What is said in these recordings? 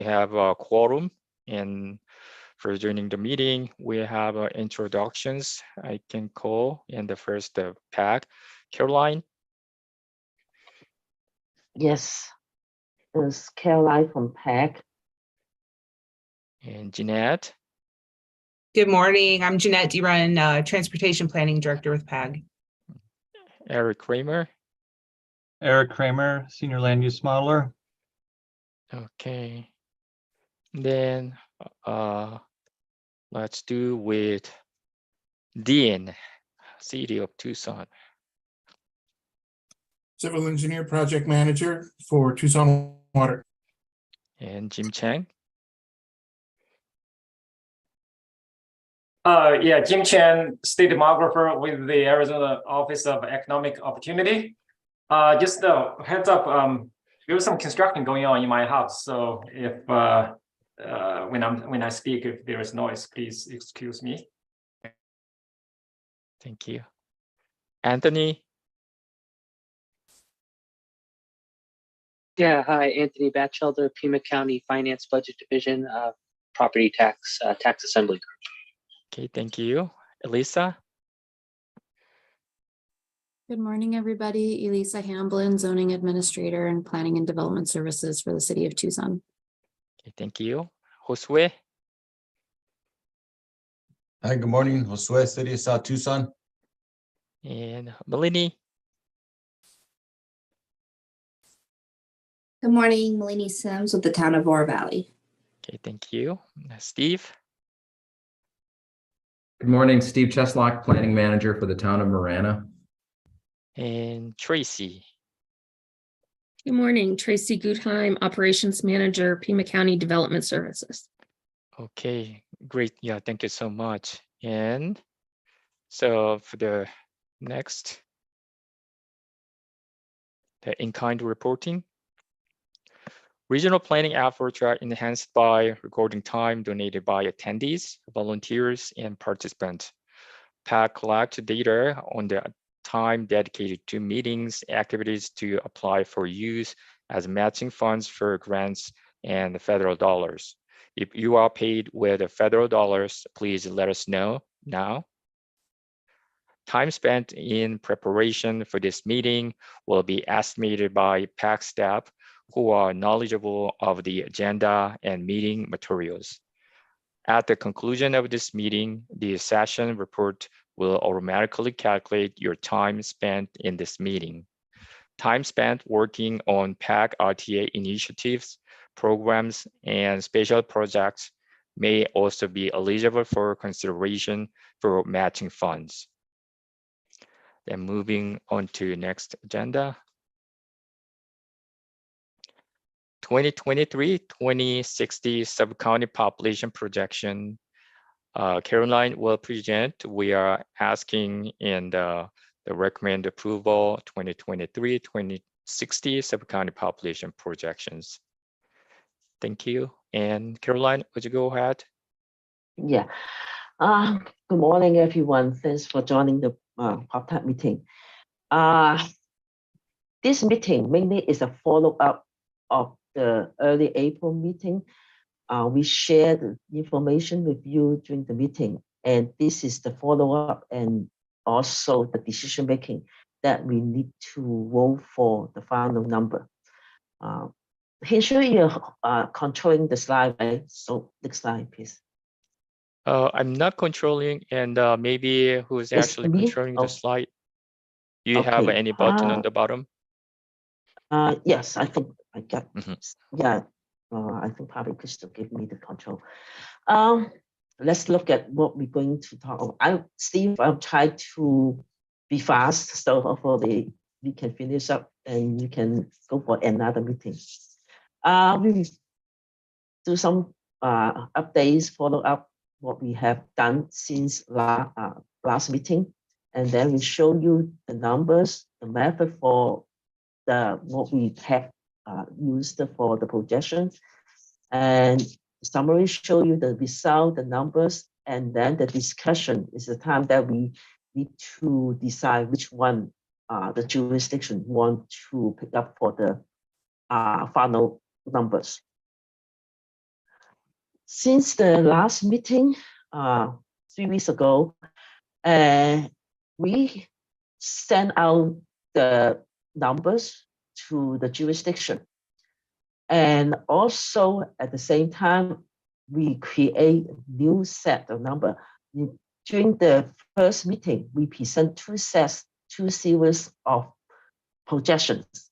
have a quorum, and for joining the meeting, we have introductions I can call, and the first PAG. Caroline. Yes, it's Caroline from PAG. And Jeanette. Good morning. I'm Jeanette Derun, Transportation Planning Director with PAG. Eric Kramer. Eric Kramer, Senior Land Use Modeler. Okay. Then let's do with Dean, City of Tucson. Civil Engineer Project Manager for Tucson Water. And Jim Chang. Yeah, Jim Chen, State Demographer with the Arizona Office of Economic Opportunity. Just a heads up, there was some construction going on in my house, so if when I speak, if there is noise, please excuse me. Thank you. Anthony. Yeah, hi, Anthony Batchelder, Pima County Finance Budget Division, Property Tax Assembly Group. Okay, thank you. Elisa. Good morning, everybody. Elisa Hamblin, Zoning Administrator and Planning and Development Services for the City of Tucson. Okay, thank you. Josue. Hi, good morning. Josue, City of South Tucson. And Melanie. Good morning, Melanie Sims with the Town of Oro Valley. Okay, thank you. Steve. Good morning, Steve Cheslock, Planning Manager for the Town of Marana. And Tracy. Good morning, Tracy Gutheim, Operations Manager, Pima County Development Services. Okay, great. Yeah, thank you so much. And so for the next, the in-kind reporting. Regional planning efforts are enhanced by recording time donated by attendees, volunteers, and participants. PAG collects data on the time dedicated to meetings, activities to apply for use as matching funds for grants and federal dollars. If you are paid with federal dollars, please let us know now. Time spent in preparation for this meeting will be estimated by PAG staff who are knowledgeable of the agenda and meeting materials. At the conclusion of this meeting, the session report will automatically calculate your time spent in this meeting. Time spent working on PAG RTA initiatives, programs, and special projects may also be eligible for consideration for matching funds. Then moving on to next agenda. 2023-2060 sub-county population projection. Caroline will present. We are asking in the recommend approval 2023-2060 sub-county population projections. Thank you. And Caroline, would you go ahead? Yeah. Good morning, everyone. Thanks for joining the PopTech meeting. This meeting mainly is a follow-up of the early April meeting. We shared information with you during the meeting, and this is the follow-up and also the decision making that we need to vote for the final number. Here you're controlling the slide, right? So next slide, please. I'm not controlling, and maybe who's actually controlling the slide? Do you have any button on the bottom? Yes, I think I got. Yeah, I think probably Crystal gave me the control. Let's look at what we're going to talk about. Steve, I'll try to be fast so hopefully we can finish up and we can go for another meeting. We will do some updates, follow up what we have done since last meeting, and then we show you the numbers, the method for what we have used for the projection, and summary show you the result, the numbers, and then the discussion is the time that we need to decide which one the jurisdiction want to pick up for the final numbers. since the last meeting 3 weeks ago, we sent out the numbers to the jurisdiction. And also at the same time, we create a new set of number. During the first meeting, we present two series of projections.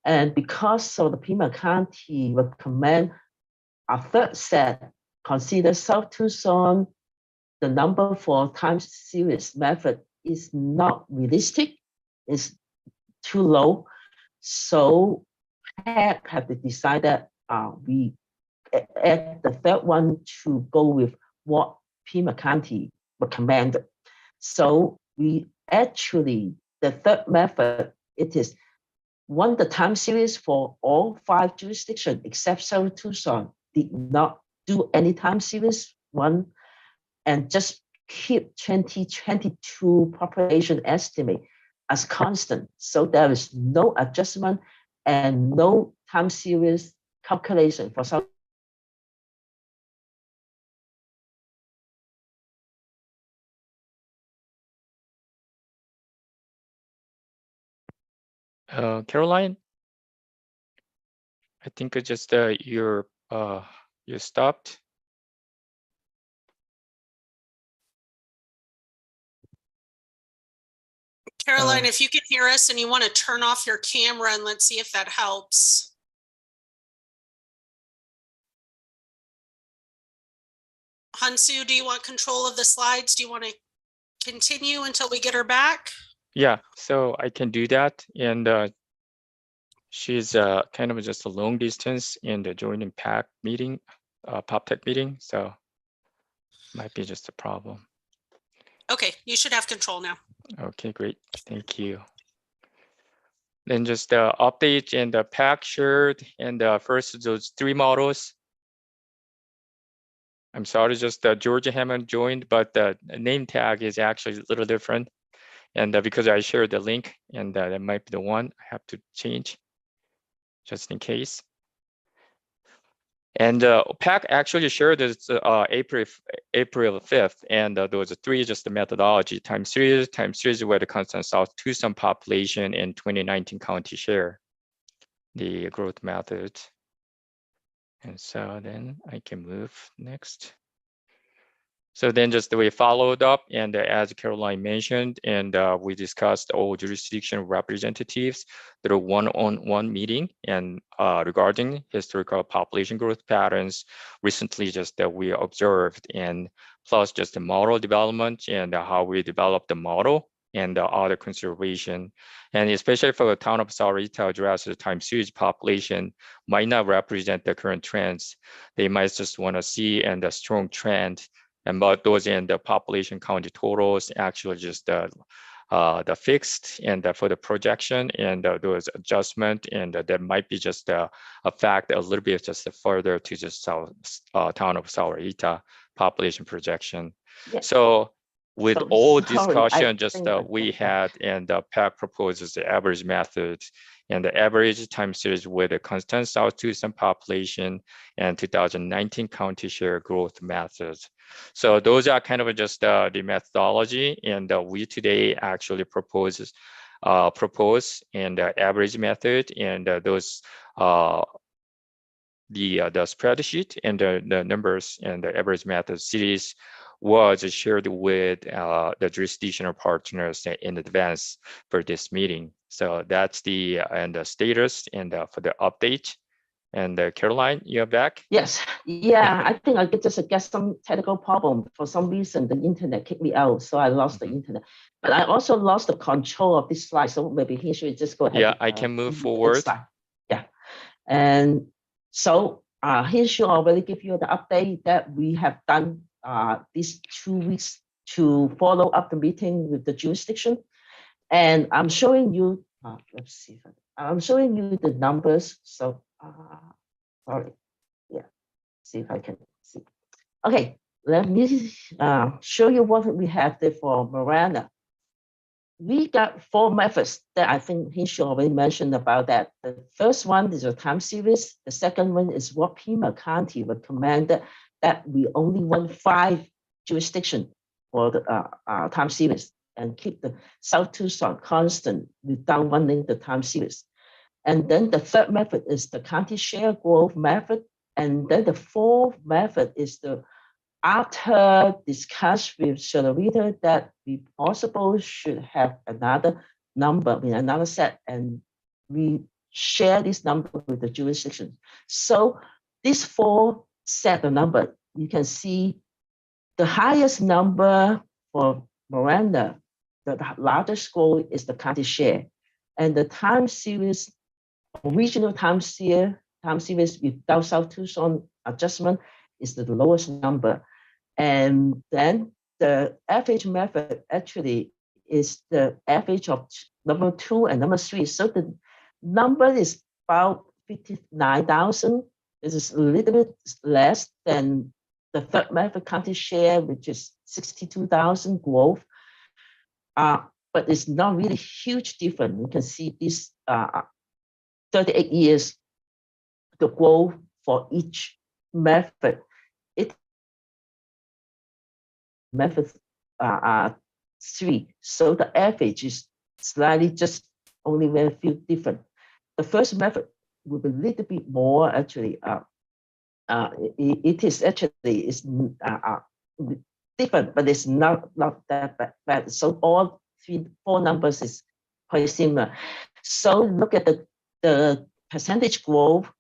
And because of the Pima County recommend a third set, consider South Tucson, the number for time series method is not realistic, it's too low. So PAG have to decide that we add the third one to go with what Pima County recommended. So we actually, the third method, it is the time series for all 5 jurisdictions except South Tucson did not do any time series one, and just keep 2022 population estimate as constant. So there is no adjustment and no time series calculation for South. Caroline, I think it's just you stopped. Caroline, if you can hear us and you want to turn off your camera, and let's see if that helps. Hansu, do you want control of the slides? Do you want to continue until we get her back? Yeah, so I can do that. And she's kind of just a long distance in the joining PAG meeting, PopTech meeting. So might be just a problem. Okay, you should have control now. Okay, great. Thank you. Then just update and the PAG shared, and first those 3 models. I'm sorry, just Georgia Hammond joined, but the name tag is actually a little different. And because I shared the link, and that might be the one I have to change just in case. And PAG actually shared this April 5th, and those 3 just the methodology: time series where the constant South Tucson population in 2019 county share, the growth method. And so then I can move next. So then just we followed up, and as Caroline mentioned, and we discussed all jurisdiction representatives through one-on-one meeting, and regarding historical population growth patterns recently just that we observed, and plus just the model development and how we developed the model and other consideration. And especially for the town of Sahuarita, address the time series population might not represent the current trends. They might just want to see and a strong trend. And but those in the population county totals actually just the fixed, and for the projection and those adjustment, and that might be just a fact a little bit just further to just town of Sahuarita population projection. Yeah. So with all discussion we had, and PAG proposes the average method, and the average time series with a constant South Tucson population and 2019 county share growth methods. So those are kind of just the methodology, and we today actually propose and average method, and those the spreadsheet and the numbers and the average method series was shared with the jurisdictional partners in advance for this meeting. So that's the status and for the update. And Caroline, you're back? Yes. Yeah, I think I just get some technical problem. For some reason, the internet kicked me out, so I lost the internet. But I also lost the control of this slide, so maybe he should just go ahead. Yeah, I can move forward. Yeah. And so he should already give you the update that we have done these 2 weeks to follow up the meeting with the jurisdiction. And I'm showing you, let's see, I'm showing you the numbers. So, sorry, yeah, see if I can see. Okay, let me show you what we have there for Marana. we got 4 methods that I think he should already mentioned about that. The first one is a time series. The second one is what Pima County recommended, that we only want 5 jurisdictions for the time series and keep the South Tucson constant without running the time series. And then the third method is the county share growth method. And then the fourth method is the after discuss with Sharita that we possible should have another number in another set, and we share this number with the jurisdiction. So these 4 set of number, you can see the highest number for Miranda, the largest goal is the county share, and the time series, regional time series without South Tucson adjustment is the lowest number. And then the average method actually is the average of number 2 and number 3. So the number is about 59,000. This is a little bit less than the third method county share, which is 62,000 growth. But it's not really huge difference. You can see this 38 years, the growth for each method. Method 3. So the average is slightly just only very few different. The first method will be a little bit more actually. It is actually different, but it's not that bad. So all 4 numbers is quite similar. So look at the percentage growth,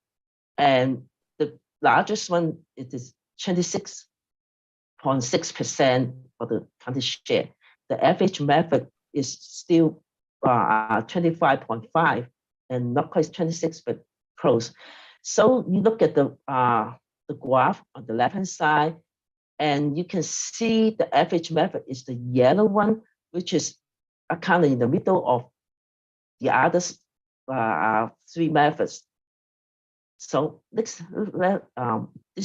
and the largest one, it is 26.6% for the county share. The average method is still 25.5 and not quite 26, but close. So you look at the graph on the left-hand side, and you can see the average method is the yellow one, which is kind of in the middle of the other 3 methods. So this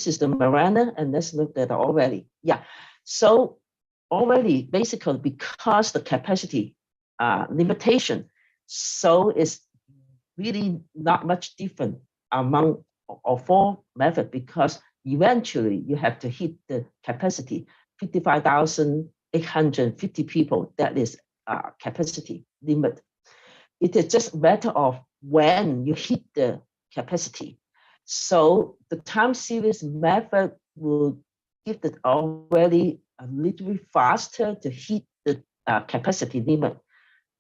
is the Miranda, and let's look at already. Yeah, so already basically because the capacity limitation, so it's really not much different among all 4 methods, because eventually you have to hit the capacity 55,850 people. That is capacity limit. It is just a matter of when you hit the capacity. So the time series method will give it already a little bit faster to hit the capacity limit.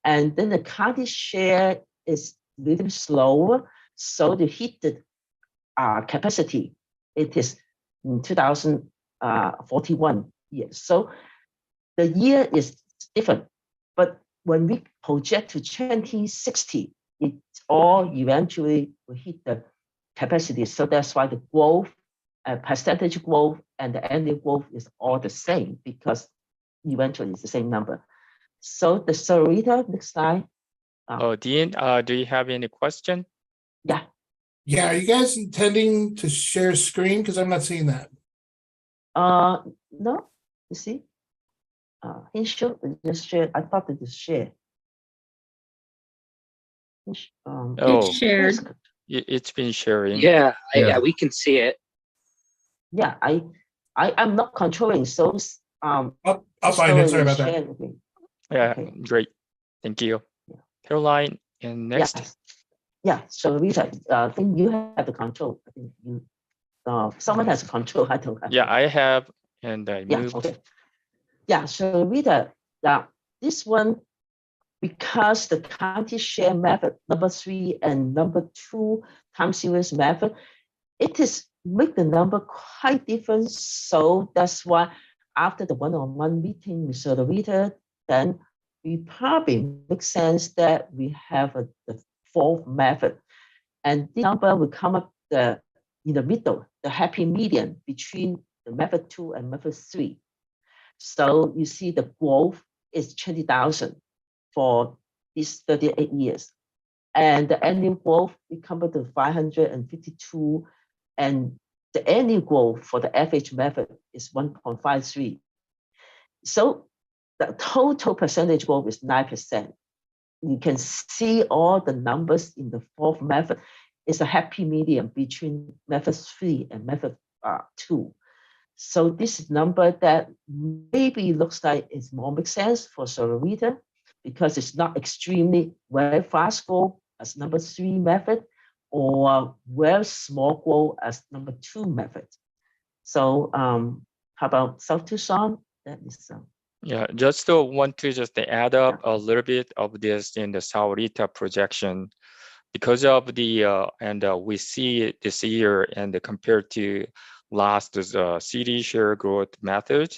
And then the county share is a little bit slower. So to hit the capacity, it is in 2041 years. So the year is different, but when we project to 2060, it all eventually will hit the capacity. So that's why the growth, percentage growth, and the annual growth is all the same, because eventually it's the same number. So the Sarita, next slide. Dean, do you have any question? Yeah. Yeah, are you guys intending to share screen? Because I'm not seeing that. No, you see? He showed just share. I thought it was share. It's shared. It's been sharing. Yeah, yeah, we can see it. Yeah, I'm not controlling, so I'll find it. Sorry about that. Yeah, Okay. great. Thank you. Caroline, and next. Yeah, so Rita, I think you have the control. I think you, someone has control. I don't have. Yeah, I have, and I moved. Okay. Yeah, so Rita, this one, because the county share method, number 3 and number 2 time series method, it is make the number quite different. So that's why after the one-on-one meeting with Rita, then we probably make sense that we have the 4th method, and the number will come up in the middle, the happy median between the method 2 and method 3. So you see the growth is 20,000 for these 38 years, and the annual growth we come up to 552, and the annual growth for the average method is 1.53. So the total percentage growth is 9%. You can see all the numbers in the fourth method. It's a happy medium between method 3 and method 2. So this number that maybe looks like it more makes sense for Sororita because it's not extremely very fast growth as number 3 method or very small growth as number 2 method. So how about South Tucson? That is Yeah, just want to just add up a little bit of this in the Saurita projection because of the we see this year and compared to last CD share growth method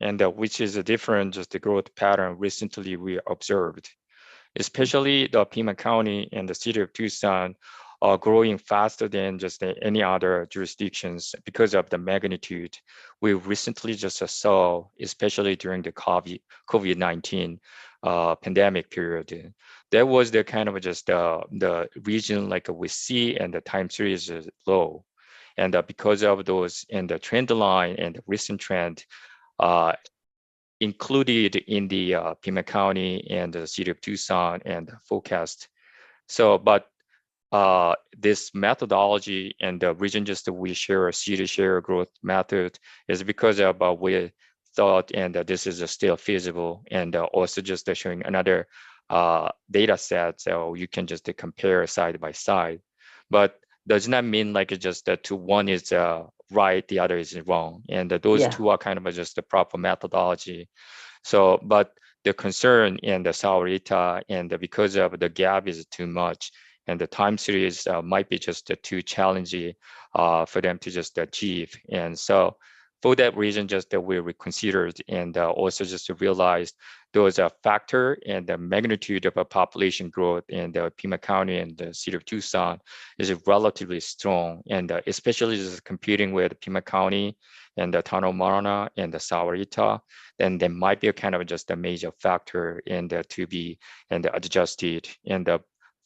and which is a different just the growth pattern recently we observed, especially the Pima County and the city of Tucson are growing faster than just any other jurisdictions because of the magnitude we recently just saw, especially during the COVID-19 pandemic period. That was the kind of just the region like we see and the time series is low. And because of those and the trend line and the recent trend included in the Pima County and the city of Tucson and forecast. So, but this methodology and the region just we share a city share growth method is because of we thought and this is still feasible and also just showing another data set so you can just compare side by side, but does not mean like it just that one is right, the other is wrong, and those two are kind of just the proper methodology. So, but the concern in the Saurita and because of the gap is too much, and the time series might be just too challenging for them to just achieve. And so for that reason, just that we reconsidered and also just to realize those factor and the magnitude of a population growth in the Pima County and the city of Tucson is relatively strong. And especially just competing with Pima County and the town of Marana and the Saurita, then there might be a kind of just a major factor in the to be and adjusted. And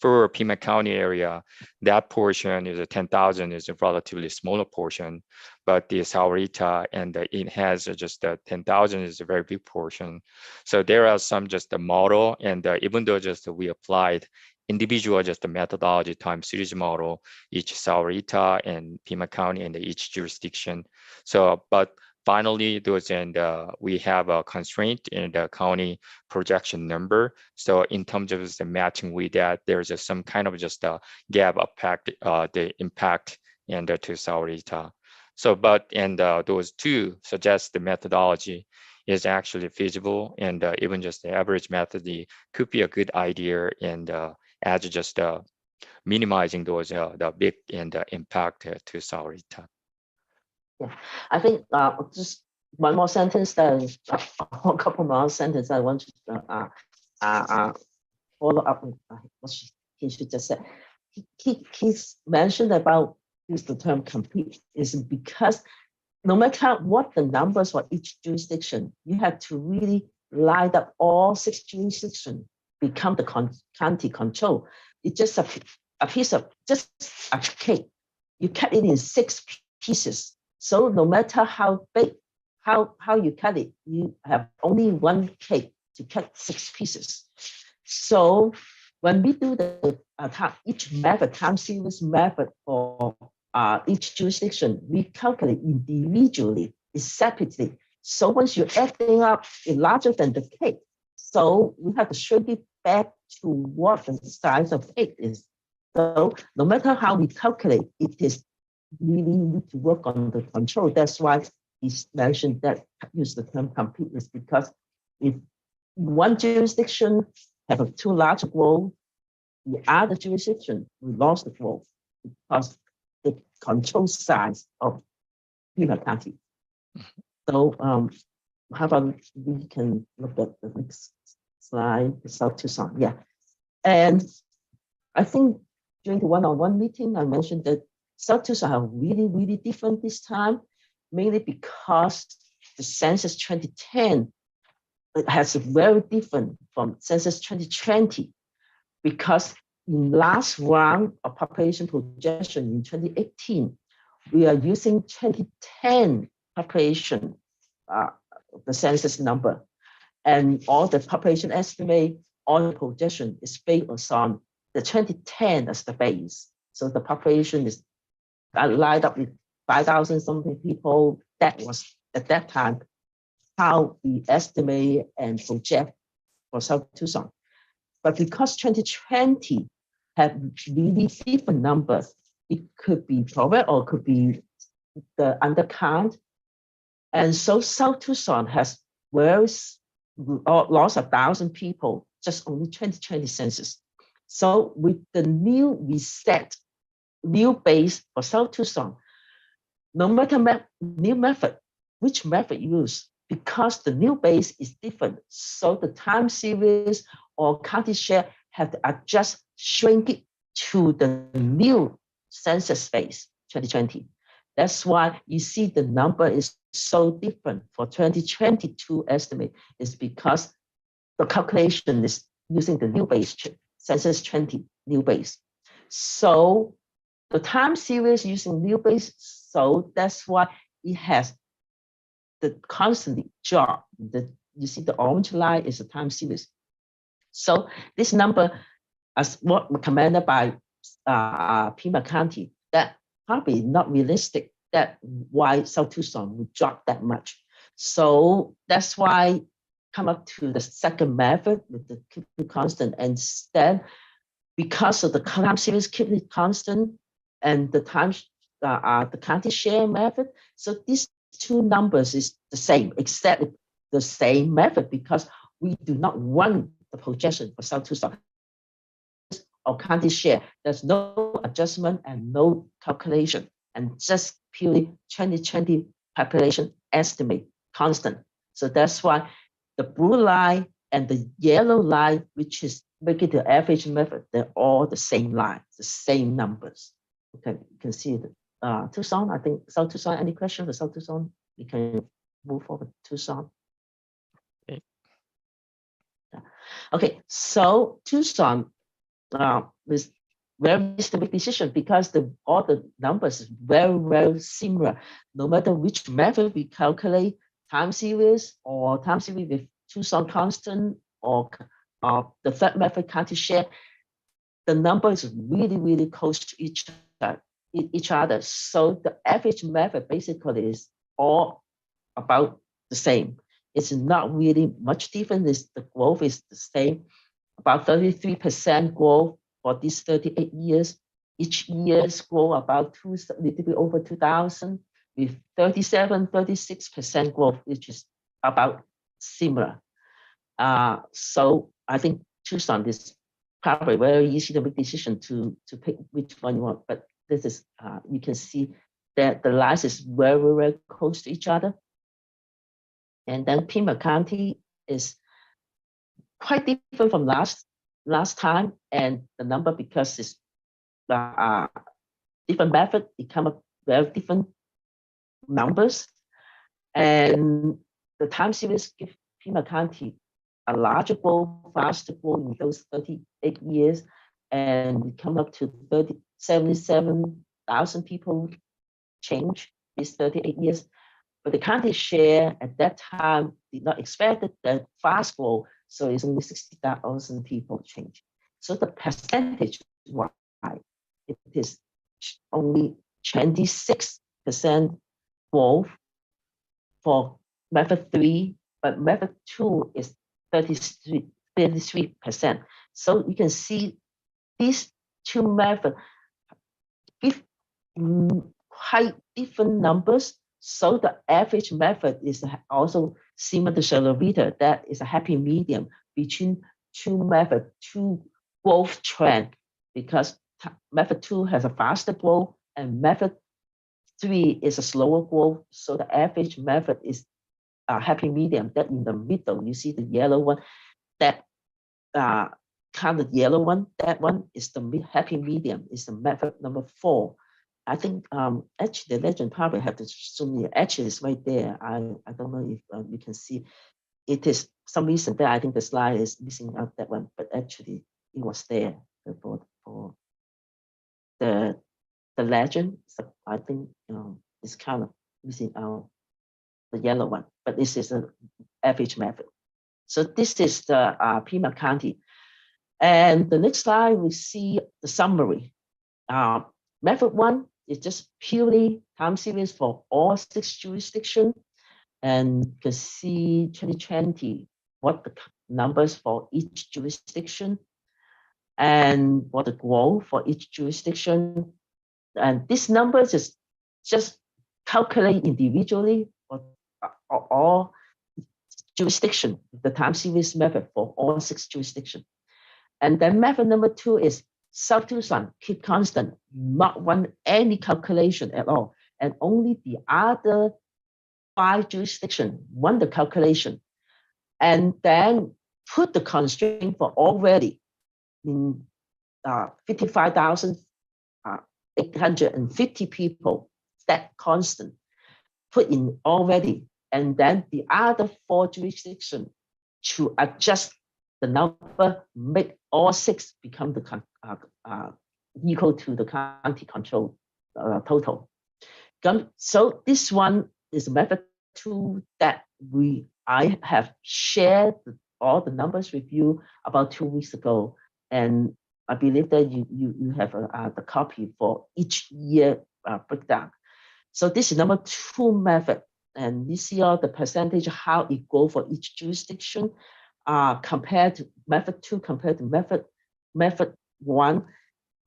for Pima County area, that portion is 10,000 is a relatively smaller portion, but the Saurita and it has just 10,000 is a very big portion. So there are some just the model, and even though just we applied individual just the methodology time series model, each Saurita and Pima County and each jurisdiction. So, but finally, those and we have a constraint in the county projection number. So in terms of the matching with that, there's some kind of just a gap impact, the impact and to Saurita. So, but and those two suggest the methodology is actually feasible, and even just the average method could be a good idea, and as just minimizing those the big and impact to Saurita. Yeah, I think just one more sentence, that a couple more sentences I want to follow up with what he should just said. He's mentioned about use the term compete is because no matter what the numbers for each jurisdiction, you have to really line up all 6 jurisdictions become the county control. It's just a piece of just a cake. You cut it in 6 pieces. So no matter how big, how you cut it, you have only 1 cake to cut 6 pieces. So when we do the each method, time series method for each jurisdiction, we calculate individually, separately. So once you're adding up, it's larger than the cake. So we have to shrink it back to what the size of cake is. So no matter how we calculate, it is really need to work on the control. That's why he's mentioned that use the term compete is because if one jurisdiction have a too large growth, the other jurisdiction we lost the growth because the control size of Pima County. So how about we can look at the next slide, South Tucson. Yeah, and I think during the one-on-one meeting, I mentioned that South Tucson are really different this time, mainly because the census 2010 has a very different from census 2020, because in last round of population projection in 2018, we are using 2010 population, the census number. and all the population estimate, all the projection is based on the 2010 as the base. So the population is lined up with 5,000 something people. That was at that time how we estimate and project for South Tucson. But because 2020 have really different numbers, it could be probably or could be the undercount. And so South Tucson has lost 1,000 people, just only 2020 census. So with the new reset, new base for South Tucson, no matter new method, which method you use, because the new base is different. So the time series or county share have to adjust, shrink it to the new census base 2020. That's why you see the number is so different for 2022 estimate, is because the calculation is using the new base, census 20 new base. So the time series using new base, so that's why it has the constantly drop. You see the orange line is the time series. So this number, as what recommended by Pima County, that probably not realistic. That why South Tucson would drop that much. So that's why come up to the second method with the keep it constant, and then because of the time series keep it constant and the time the county share method. So these two numbers is the same, except the same method, because we do not run the projection for South Tucson or county share. There's no adjustment and no calculation, and just purely 2020 population estimate constant. So that's why the blue line and the yellow line, which is making the average method, they're all the same line, the same numbers. Okay, you can see the Tucson. I think South Tucson. Any question for South Tucson? We can move forward. Tucson. Okay. Yeah. Okay, so Tucson is very easy to make decision because all the numbers is very similar. No matter which method we calculate, time series or time series with Tucson constant or the third method county share, the number is really close to each other. So the average method basically is all about the same. It's not really much different. The growth is the same, about 33% growth for these 38 years. Each year's grow about a little bit over 2,000 with 36% growth, which is about similar. So I think Tucson is probably very easy to make decision to pick which one you want. But this is you can see that the lines is very close to each other. And then Pima County is quite different from last time, and the number, because it's different method, it come up very different numbers, and the time series give Pima County a larger growth, faster growth in those 38 years, and we come up to 77,000 people change these 38 years. But the county share at that time did not expect that fast growth, so it's only 60,000 people change. So the percentage why it is only 26% growth for method 3, but method 2 is 33%. So you can see these two methods give quite different numbers. So the average method is also similar to Salavita. That is a happy medium between two methods, two growth trend, because method 2 has a faster growth and method 3 is a slower growth. So the average method is a happy medium. That in the middle, you see the yellow one, that kind of yellow one, that one is the happy medium, is the method number 4. I think actually the legend probably have to zoom in. Actually, it's right there. I don't know if you can see. It is some reason that I think the slide is missing out that one, but actually it was there for the legend. So I think it's kind of missing out the yellow one, but this is an average method. So this is the Pima County. And the next slide, we see the summary. Method 1 is just purely time series for all 6 jurisdictions. And you can see 2020, what the numbers for each jurisdiction and what the growth for each jurisdiction. And these numbers is just calculate individually for all jurisdiction, the time series method for all 6 jurisdictions. And then method number 2 is South Tucson, keep constant, not run any calculation at all. And only the other 5 jurisdictions run the calculation. And then put the constraint for already in 55,850 people, that constant, put in already. And then the other 4 jurisdictions to adjust the number, make all 6 become the equal to the county control total. So this one is method 2 that I have shared all the numbers with you about 2 weeks ago, and I believe that you have the copy for each year breakdown. So this is number 2 method, and you see all the percentage how it go for each jurisdiction compared to method 2 compared to method 1,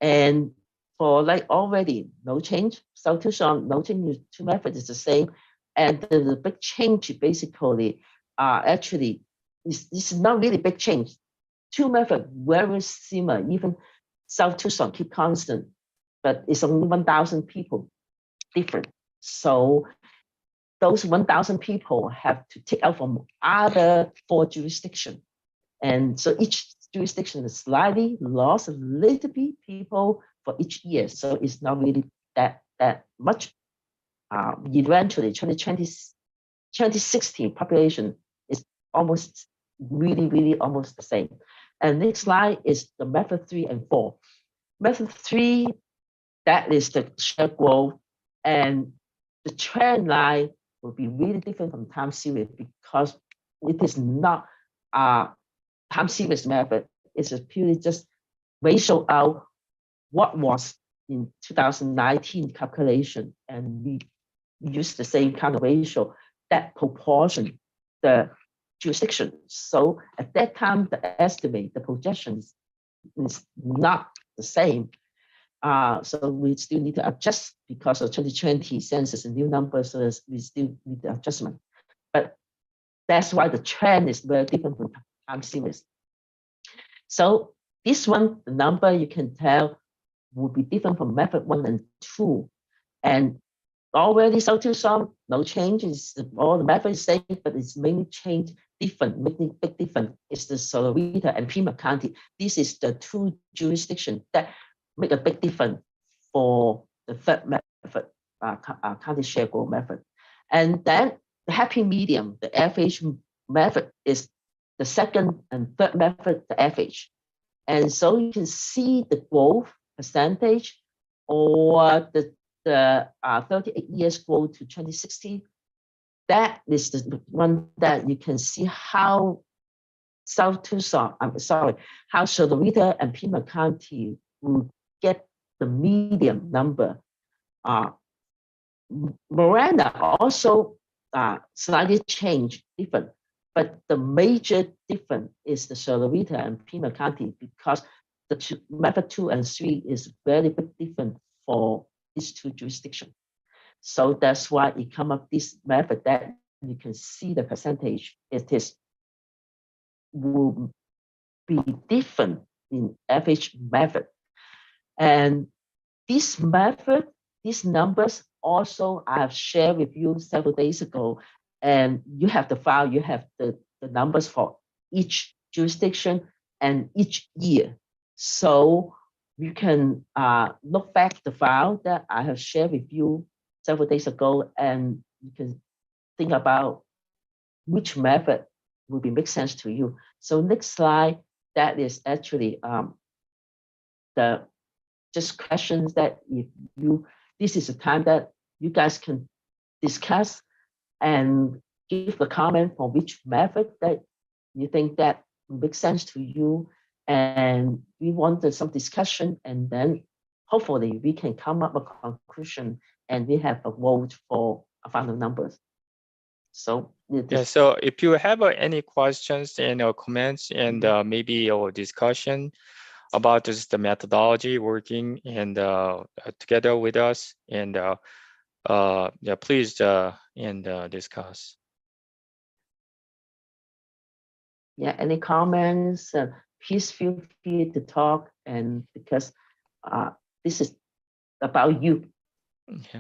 and for like already no change. South Tucson, no change. 2 methods is the same, and the big change basically actually this is not really big change. 2 methods very similar. Even South Tucson keep constant, but it's only 1,000 people different. So those 1,000 people have to take out from other 4 jurisdictions. And so each jurisdiction is slightly lost a little bit people for each year. So it's not really that much. Eventually, 2016 population is almost really almost the same. And next slide is the method 3 and 4. Method 3, that is the share growth, and the trend line will be really different from time series because it is not a time series method. It's purely just ratio out what was in 2019 calculation, and we use the same kind of ratio, that proportion, the jurisdiction. So at that time, the estimate, the projections is not the same. So we still need to adjust because of 2020 census and new numbers, so we still need the adjustment. But that's why the trend is very different from time series. So this one, the number you can tell will be different from method 1 and 2. And already South Tucson, no changes. All the methods is same, but it's mainly change different, making big difference. It's the Solorita and Pima County. This is the 2 jurisdictions that make a big difference for the third method, county share growth method. And then the happy medium, the FH method, is the second and third method, the FH. And so you can see the growth percentage or the 38 years growth to 2060. That is the one that you can see how South Tucson, how Solorita and Pima County will get the medium number. Miranda also slightly changed different, but the major difference is the Solorita and Pima County because the method 2 and 3 is very big different for these 2 jurisdictions. So that's why it come up this method that you can see the percentage. It is will be different in FH method. And this method, these numbers also I have shared with you several days ago, and you have the file, you have the numbers for each jurisdiction and each year. So you can look back the file that I have shared with you several days ago, and you can think about which method will make sense to you. So next slide, that is actually the just questions that if you, this is a time that you guys can discuss and give the comment for which method that you think that makes sense to you, and we wanted some discussion, and then hopefully we can come up with a conclusion and we have a vote for a final numbers. So Yeah, so if you have any questions and comments and maybe a discussion about just the methodology working and together with us, and yeah, please discuss. Yeah, any comments? Please feel free to talk, and because this is about you,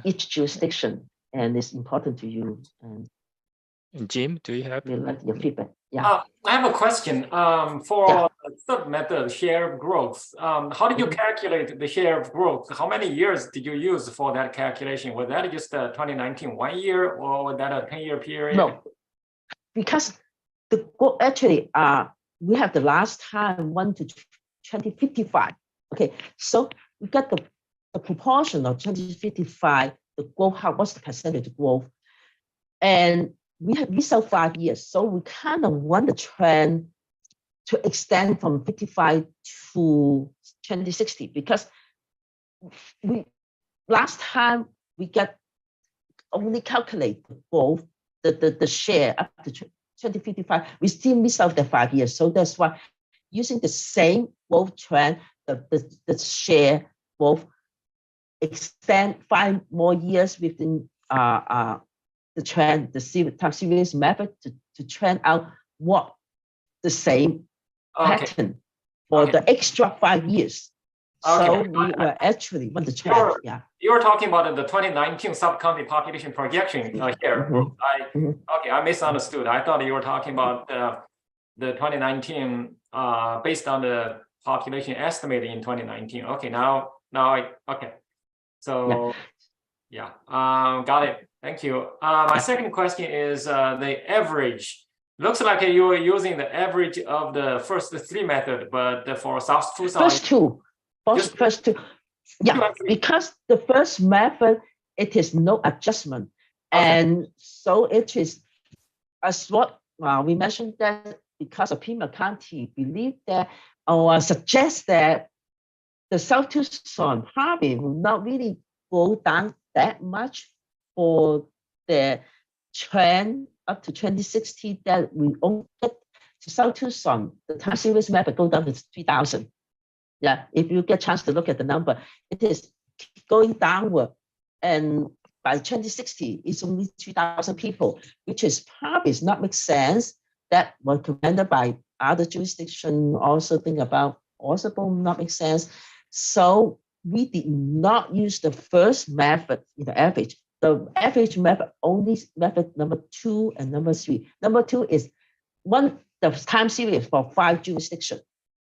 each jurisdiction, and it's important to you. And Jim, do you have? We like your feedback. Yeah. I have a question. For sub-method share of growth, how did you calculate the share of growth? How many years did you use for that calculation? Was that just 2019 1 year, or was that a 10-year period? No, because the goal actually we have the last time 1 to 2055. Okay, so we got the proportion of 2055, the growth, what's the percentage growth, and we sell 5 years, so we kind of want the trend to extend from 55 to 2060, because we last time we get only calculate the growth, the share up to 2055, we still miss out the 5 years. So that's why using the same growth trend, the share growth extend 5 more years within the trend, the time series method to trend out what the same pattern for the extra 5 years. So we were actually want the trend. You were talking about the 2019 subcommittee population projection here. Okay, I misunderstood. I thought you were talking about the 2019 based on the population estimated in 2019. Okay, now okay. So got it. Thank you. My second question is the average. Looks like you are using the average of the first 3 methods, but for South Tucson. First two. Yeah, because the first method, it is no adjustment. And so it is, as what we mentioned, that because of Pima County believe that or suggest that the South Tucson probably will not really go down that much for the trend up to 2060, that we only get to South Tucson, the time series method go down to 3,000. Yeah, if you get a chance to look at the number, it is going downward. And by 2060, it's only 3,000 people, which is probably not make sense. That was recommended by other jurisdictions, also think about also will not make sense. So we did not use the first method in the average. The average method only method number 2 and number 3. Number 2 is the time series for 5 jurisdictions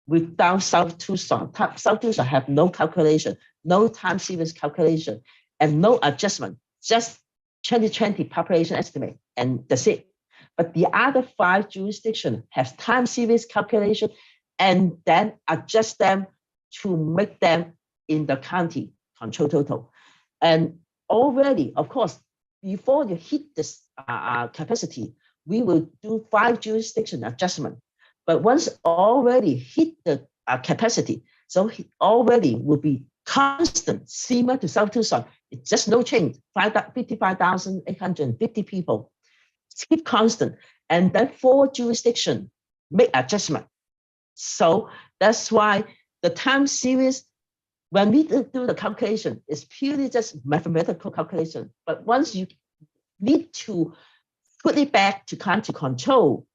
without South Tucson. South Tucson have no calculation, no time series calculation, and no adjustment, just 2020 population estimate, and that's it. But the other 5 jurisdictions have time series calculation and then adjust them to make them in the county control total. And already, of course, before you hit this capacity, we will do 5 jurisdiction adjustment. But once already hit the capacity, so already will be constant, similar to South Tucson. It's just no change, 55,850 people. Keep constant. And then 4 jurisdictions make adjustment. So that's why the time series, when we do the calculation, it's purely just mathematical calculation. But once you need to put it back to county control,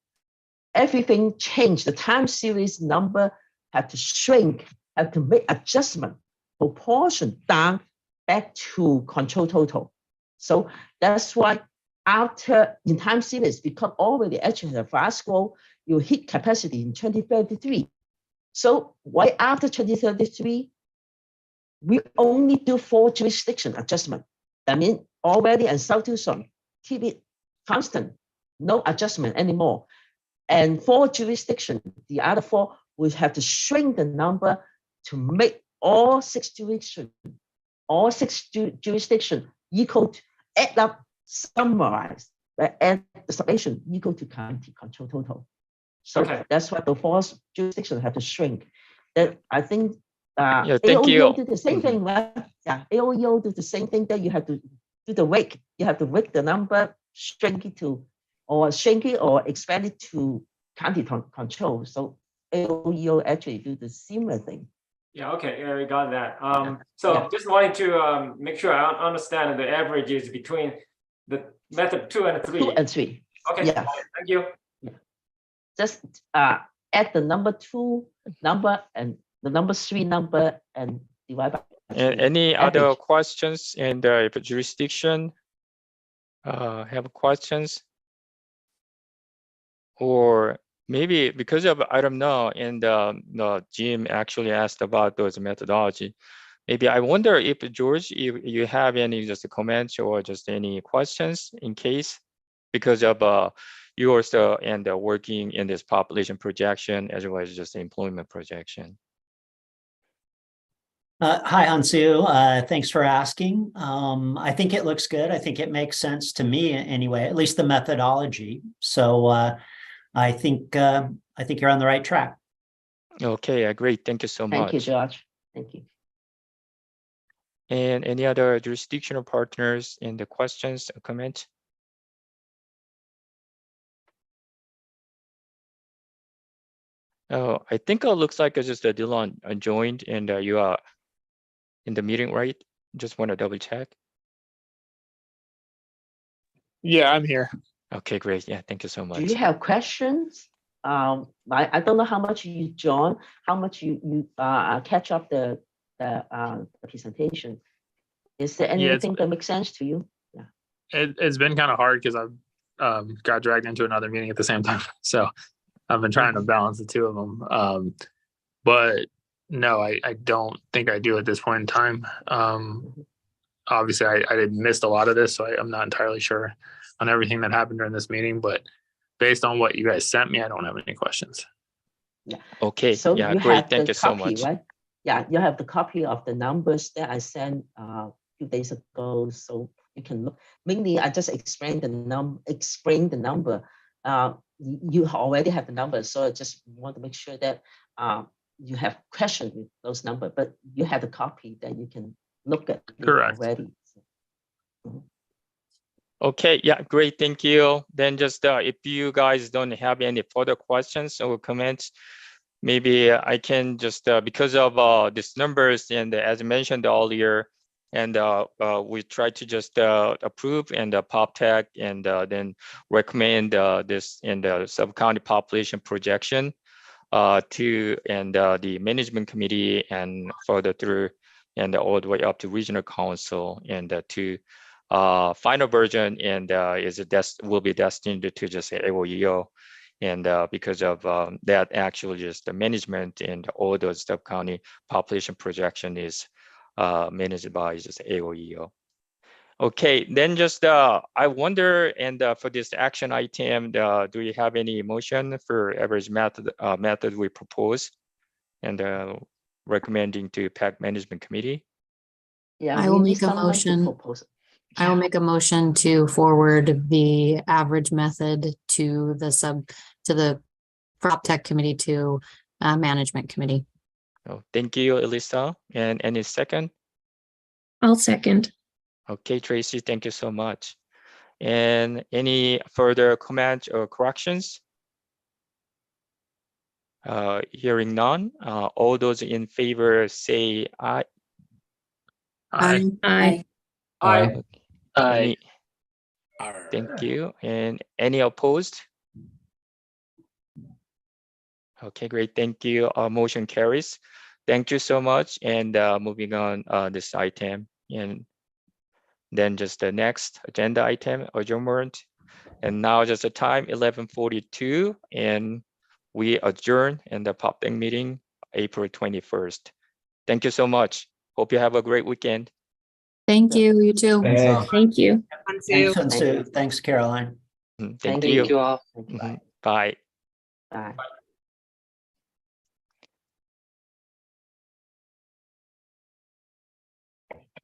everything changed. The time series number had to shrink, had to make adjustment, proportion down back to control total. So that's why after in time series, because already actually a fast growth, you hit capacity in 2033. So why after 2033, we only do 4 jurisdiction adjustment. That means already and South Tucson keep it constant, no adjustment anymore. And 4 jurisdiction, the other 4 will have to shrink the number to make all 6 jurisdiction, equal to add up, summarize, and the summation equal to county control total. So Okay. that's why the fourth jurisdiction have to shrink. That I think Yeah, thank AOEO you. do the same thing, right? Yeah, AOEO do the same thing that you have to do the wake. You have to wake the number, shrink it or expand it to county control. So AOEO actually do the similar thing. Yeah, okay, yeah, we got that. So just wanted to make sure I understand the average is between the method 2 and 3. 2 and 3. Okay, Yes. thank you. Just add the number 2 number and the number 3 number and divide by 3. Any other Average. questions in the jurisdiction? Have questions? Or maybe because of, I don't know, and Jim actually asked about those methodology. Maybe I wonder if George, if you have any just comments or just any questions in case, because of yours and working in this population projection as well as just employment projection. Hi, Hansu. Thanks for asking. I think it looks good. I think it makes sense to me anyway, at least the methodology. So I think you're on the right track. Okay, great. Thank you so much. Thank you, George. Thank you. And any other jurisdictional partners in the questions or comments? Oh, I think it looks like it's just Dylan joined and you are in the meeting, right? Just want to double check. Yeah, I'm here. Okay, great. Yeah, thank you so much. Do you have questions? I don't know how much you join, how much you catch up the presentation. Is there anything that makes sense to you? Yeah. It's been kind of hard because I've got dragged into another meeting at the same time. So I've been trying to balance the two of them. But no, I don't think I do at this point in time. Obviously, I missed a lot of this, so I'm not entirely sure on everything that happened during this meeting. But based on what you guys sent me, I don't have any questions. Yeah. Okay. So yeah, you great. have Thank the you so copy, much. right? Yeah, you have the copy of the numbers that I sent a few days ago, so you can look. Mainly, I just explained the number. You already have the numbers, so I just want to make sure that you have questions with those numbers, but you have the copy that you can look at Correct. already. Okay, yeah, great, thank you. Then just if you guys don't have any further questions or comments, maybe I can just, because of these numbers and as I mentioned earlier, and we try to just approve and PopTech and then recommend this in the sub-county population projection to and the management committee and further through and all the way up to regional council and to final version and will be destined to just AOEO. And because of that, actually just the management and all those sub-county population projection is managed by just AOEO. Okay, then just I wonder, and for this action item, do you have any motion for average method we propose and recommending to PAG Management Committee? Yeah, I we will need make a someone to motion. propose. I will make a motion to forward the average method to the PropTech committee to management committee. Oh, thank you, Elisa. And any second? I'll second. Okay, Tracy, thank you so much. And any further comments or corrections? Hearing none, all those in favor say aye. Aye. Aye. Aye. Any, thank you. And any opposed? Okay, great. Thank you. Motion carries. Thank you so much. And moving on this item. And then just the next agenda item, adjournment. And now just the time 11:42 and we adjourn in the PopTech meeting April 21st. Thank you so much. Hope you have a great weekend. Thank you, you too. Thank you. Hansu. Thanks, Hansu. Thanks, Caroline. Thank Thank you. Thank you all. Bye. Bye. Bye.